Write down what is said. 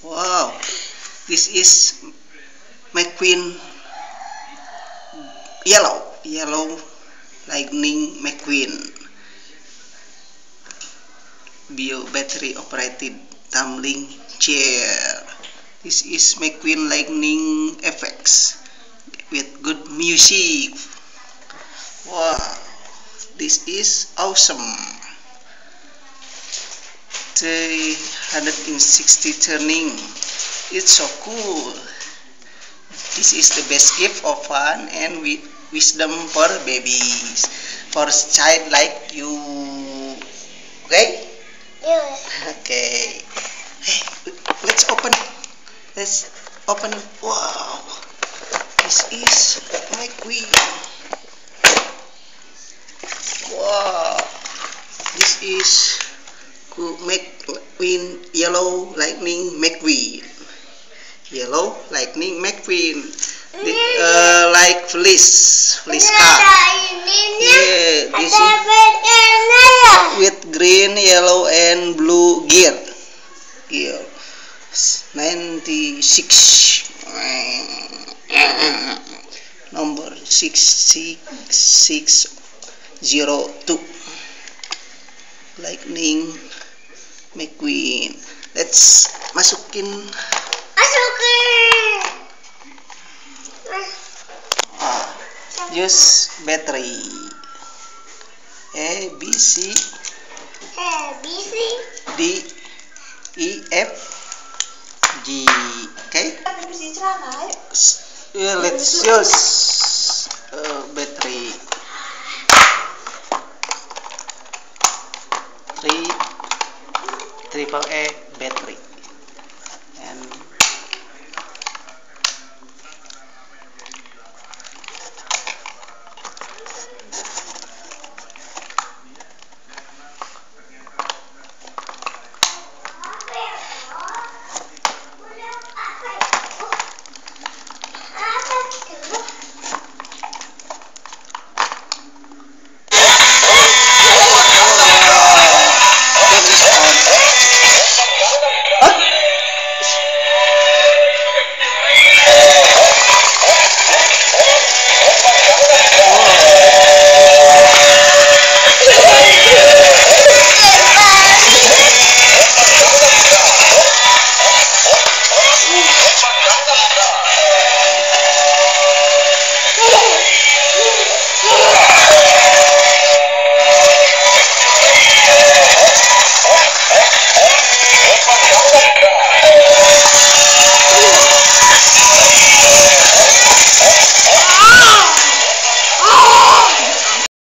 Wow, this is McQueen yellow Lightning McQueen bio battery operated tumbling chair. This is McQueen Lightning FX with good music. Wow, this is awesome. 360 turning. It's so cool. This is the best gift of fun and wisdom for babies, for child like you. Okay? Yeah. Okay. Hey, let's open. Let's open. Wow. This is McQueen. Wow. This is McQueen yellow Lightning McQueen. Yellow Lightning McQueen. Like Felice car. Yeah, this is with green, yellow, and blue gear. Yeah. 96. Number 66602. Lightning McQueen. Let's masukin. Use battery. A B C D E F G. Okay. Let's use battery. 3 AAA battery.